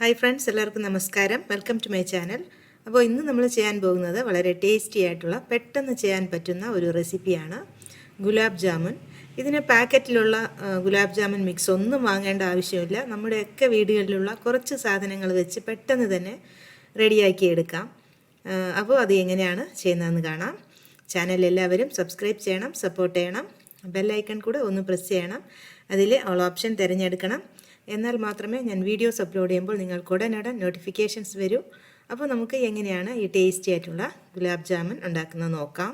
Hi friends, എല്ലാവർക്കും നമസ്കാരം. Welcome to my channel. അപ്പോൾ ഇന്ന് നമ്മൾ ചെയ്യാൻ പോകുന്നത് വളരെ ടേസ്റ്റി ആയിട്ടുള്ള പെട്ടെന്ന് ചെയ്യാൻ പറ്റുന്ന ഒരു റെസിപ്പിയാണ് ഗുലാബ് ജാമുൻ. ഇതിന് പാക്കറ്റിലുള്ള ഗുലാബ് ജാമുൻ മിക്സ് ഒന്നും വാങ്ങേണ്ട ആവശ്യമില്ല. നമ്മുടെയൊക്കെ വീടുകളിലുള്ള കുറച്ച് സാധനങ്ങൾ വെച്ച് പെട്ടെന്ന് തന്നെ റെഡിയാക്കി എടുക്കാം. അപ്പോൾ അത് എങ്ങനെയാണ് ചെയ്യുന്നതെന്ന് കാണാം. ചാനൽ എല്ലാവരും സബ്സ്ക്രൈബ് ചെയ്യണം, സപ്പോർട്ട് ചെയ്യണം. ബെല്ലൈക്കൺ കൂടെ ഒന്ന് പ്രസ് ചെയ്യണം. അതിൽ ഓൾ ഓപ്ഷൻ തിരഞ്ഞെടുക്കണം. എന്നാൽ മാത്രമേ ഞാൻ വീഡിയോസ് അപ്ലോഡ് ചെയ്യുമ്പോൾ നിങ്ങൾക്ക് ഉടനടി നോട്ടിഫിക്കേഷൻസ് വരൂ. അപ്പോൾ നമുക്ക് എങ്ങനെയാണ് ഈ ടേസ്റ്റി ആയിട്ടുള്ള ഗുലാബ് ജാമുൻ ഉണ്ടാക്കുന്നത് നോക്കാം.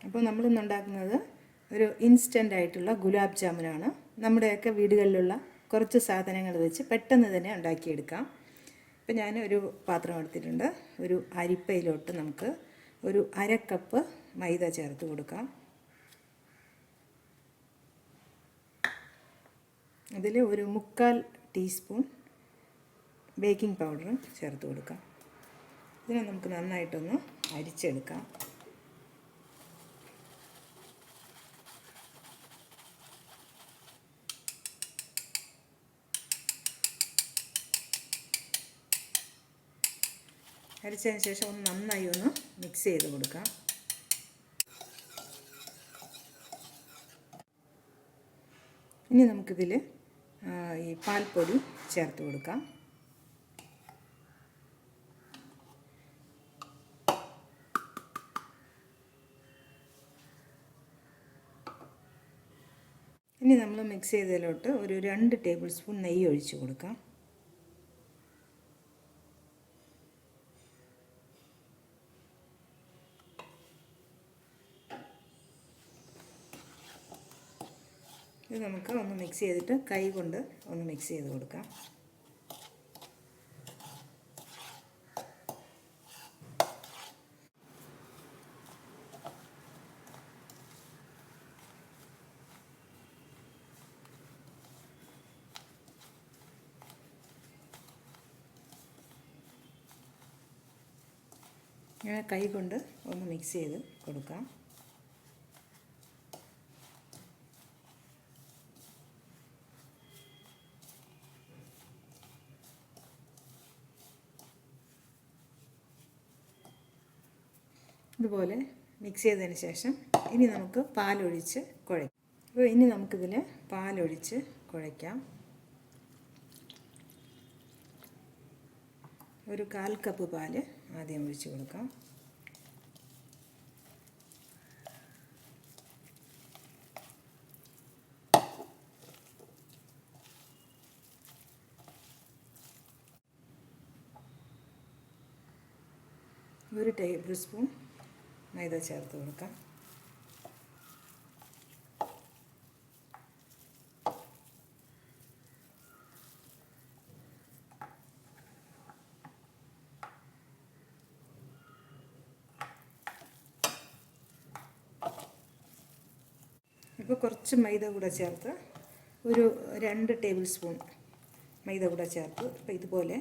അപ്പോൾ നമ്മളിന്ന് ഉണ്ടാക്കുന്നത് ഒരു ഇൻസ്റ്റൻ്റ് ആയിട്ടുള്ള ഗുലാബ് ജാമുനാണ്. നമ്മുടെയൊക്കെ വീടുകളിലുള്ള കുറച്ച് സാധനങ്ങൾ വെച്ച് പെട്ടെന്ന് തന്നെ ഉണ്ടാക്കിയെടുക്കാം. ഇപ്പം ഞാൻ ഒരു പാത്രം എടുത്തിട്ടുണ്ട്. ഒരു അരിപ്പയിലോട്ട് നമുക്ക് ഒരു 1/2 കപ്പ് മൈദ ചേർത്ത് കൊടുക്കാം. അതിൽ ഒരു 3/4 ടീസ്പൂൺ ബേക്കിംഗ് പൗഡറും ചേർത്ത് കൊടുക്കാം. ഇതിനെ നമുക്ക് നന്നായിട്ടൊന്ന് അരിച്ചെടുക്കാം. അരിച്ചതിന് ശേഷം നന്നായി ഒന്ന് മിക്സ് ചെയ്ത് കൊടുക്കാം. ഇനി നമുക്കിതിൽ ഈ പാൽപ്പൊടി ചേർത്ത് കൊടുക്കാം. ഇനി നമ്മൾ മിക്സ് ചെയ്തതിലോട്ട് ഒരു 2 ടേബിൾ സ്പൂൺ നെയ്യ് ഒഴിച്ച് കൊടുക്കാം. ഇത് നമുക്ക് ഒന്ന് മിക്സ് ചെയ്തിട്ട് കൈ കൊണ്ട് ഒന്ന് മിക്സ് ചെയ്ത് കൊടുക്കാം. ഇങ്ങനെ കൈ കൊണ്ട് ഒന്ന് മിക്സ് ചെയ്ത് കൊടുക്കാം. ഇതുപോലെ മിക്സ് ചെയ്തതിന് ശേഷം ഇനി നമുക്ക് പാലൊഴിച്ച് കുഴയ്ക്കാം. അപ്പോൾ ഇനി നമുക്കിതിൽ പാലൊഴിച്ച് കുഴയ്ക്കാം. ഒരു 1/4 കപ്പ് പാല് ആദ്യം ഒഴിച്ച് കൊടുക്കാം. ഒരു ടേബിൾ സ്പൂൺ മൈദ ചേർത്ത് കൊടുക്കാം. ഇപ്പോൾ കുറച്ച് മൈദ കൂടെ ചേർത്ത് ഒരു 2 ടേബിൾ സ്പൂൺ മൈദ കൂടെ ചേർത്ത് ഇപ്പോൾ ഇതുപോലെ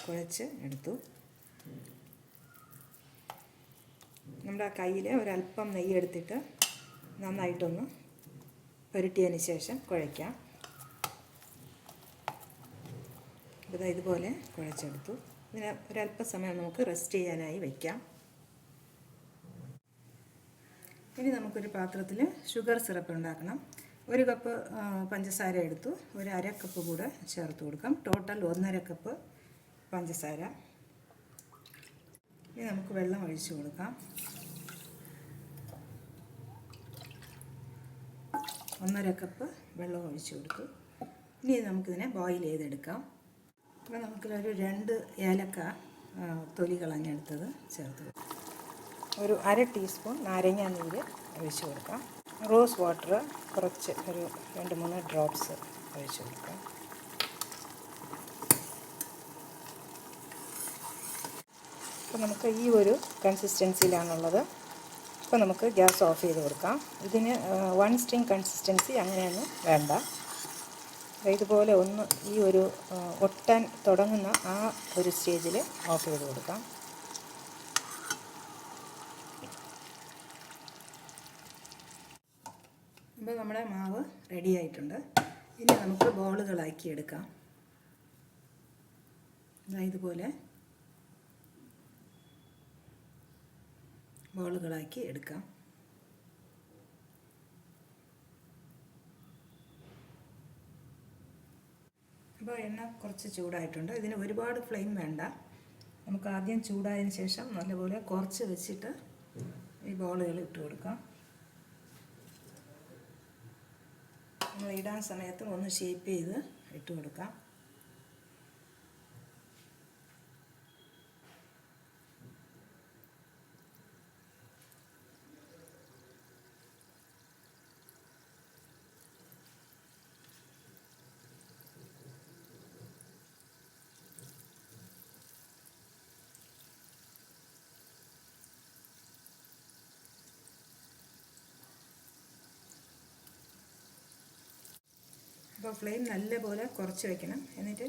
കുഴച്ച് എടുത്തു. നമ്മുടെ കയ്യിൽ ഒരല്പം നെയ്യ് എടുത്തിട്ട് നന്നായിട്ടൊന്ന് പുരട്ടിയതിന് ശേഷം കുഴയ്ക്കാം. അപ്പോൾ ഇതുപോലെ കുഴച്ചെടുത്തു. ഇതിന് ഒരല്പസമയം നമുക്ക് റെസ്റ്റ് ചെയ്യാനായി വയ്ക്കാം. ഇനി നമുക്കൊരു പാത്രത്തിൽ ഷുഗർ സിറപ്പ് ഉണ്ടാക്കണം. 1 കപ്പ് പഞ്ചസാര എടുത്തു. ഒരു 1/2 കപ്പ് കൂടെ ചേർത്ത് കൊടുക്കാം. ടോട്ടൽ 1/2 കപ്പ് പഞ്ചസാര. ഇനി നമുക്ക് വെള്ളം ഒഴിച്ച് കൊടുക്കാം. 1/2 കപ്പ് വെള്ളം ഒഴിച്ച് കൊടുത്തു. ഇനി നമുക്കിതിനെ ബോയിൽ ചെയ്തെടുക്കാം. അപ്പോൾ നമുക്കിതൊരു 2 ഏലക്ക തൊലി കളഞ്ഞെടുത്തത് ചേർത്ത് കൊടുക്കാം. ഒരു 1/2 ടീസ്പൂൺ നാരങ്ങ നീര് ഒഴിച്ച് കൊടുക്കാം. റോസ് വാട്ടർ കുറച്ച് ഒരു 2-3 ഡ്രോപ്സ് ഒഴിച്ച് കൊടുക്കാം. അപ്പോൾ നമുക്ക് ഈ ഒരു കൺസിസ്റ്റൻസിയിലാണുള്ളത്. അപ്പോൾ നമുക്ക് ഗ്യാസ് ഓഫ് ചെയ്ത് കൊടുക്കാം. ഇതിന് 1 സ്ട്രിങ് കൺസിസ്റ്റൻസി അങ്ങനെയൊന്നും വേണ്ട. ഇതുപോലെ ഒന്ന് ഈ ഒരു ഒട്ടാൻ തുടങ്ങുന്ന ആ ഒരു സ്റ്റേജിൽ ഓഫ് ചെയ്ത് കൊടുക്കാം. അപ്പോൾ നമ്മുടെ മാവ് റെഡി ആയിട്ടുണ്ട്. ഇനി നമുക്ക് ബോളുകളാക്കി എടുക്കാം. ഇതുപോലെ ബോളുകളാക്കി എടുക്കാം. അപ്പോൾ എണ്ണ കുറച്ച് ചൂടായിട്ടുണ്ട്. ഇതിന് ഒരുപാട് ഫ്ലെയിം വേണ്ട. നമുക്ക് ആദ്യം ചൂടായതിന് ശേഷം നല്ലപോലെ കുറച്ച് വെച്ചിട്ട് ഈ ബോളുകൾ ഇട്ട് കൊടുക്കാം. നമ്മൾ ഇടാൻ സമയത്ത് ഒന്ന് ഷേപ്പ് ചെയ്ത് ഇട്ട് കൊടുക്കാം. അപ്പോൾ ഫ്ലെയിം നല്ലപോലെ കുറച്ച് വയ്ക്കണം. എന്നിട്ട്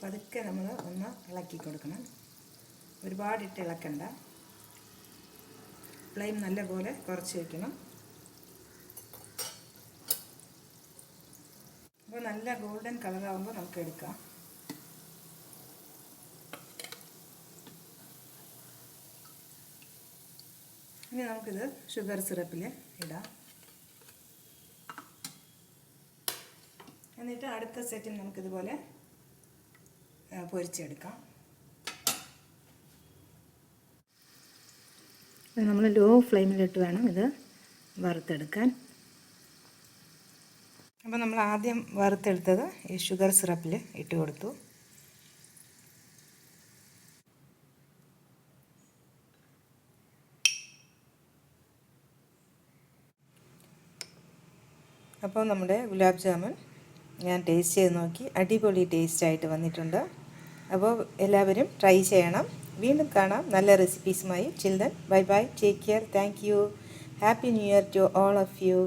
പതുക്കെ നമ്മൾ ഒന്ന് ഇളക്കി കൊടുക്കണം. ഒരുപാടിട്ട് ഇളക്കണ്ട. ഫ്ലെയിം നല്ലപോലെ കുറച്ച് വയ്ക്കണം. അപ്പോൾ നല്ല ഗോൾഡൻ കളറാകുമ്പോൾ നമുക്ക് എടുക്കാം. ഇനി നമുക്കിത് ഷുഗർ സിറപ്പിൽ ഇടാം. എന്നിട്ട് അടുത്ത സെറ്റിൽ നമുക്കിതുപോലെ പൊരിച്ചെടുക്കാം. നമ്മൾ ലോ ഫ്ലെയിമിലിട്ട് വേണം ഇത് വറുത്തെടുക്കാൻ. അപ്പോൾ നമ്മൾ ആദ്യം വറുത്തെടുത്തത് ഈ ഷുഗർ സിറപ്പിൽ ഇട്ട് കൊടുത്തു. അപ്പോൾ നമ്മുടെ ഗുലാബ് ജാമുൻ ഞാൻ ടേസ്റ്റ് ചെയ്ത് നോക്കി. അടിപൊളി ടേസ്റ്റായിട്ട് വന്നിട്ടുണ്ട്. അപ്പോൾ എല്ലാവരും ട്രൈ ചെയ്യണം. വീണ്ടും കാണാം നല്ല റെസിപ്പീസുമായി. Chill then bye bye, take care, thank you. Happy new year to all of U.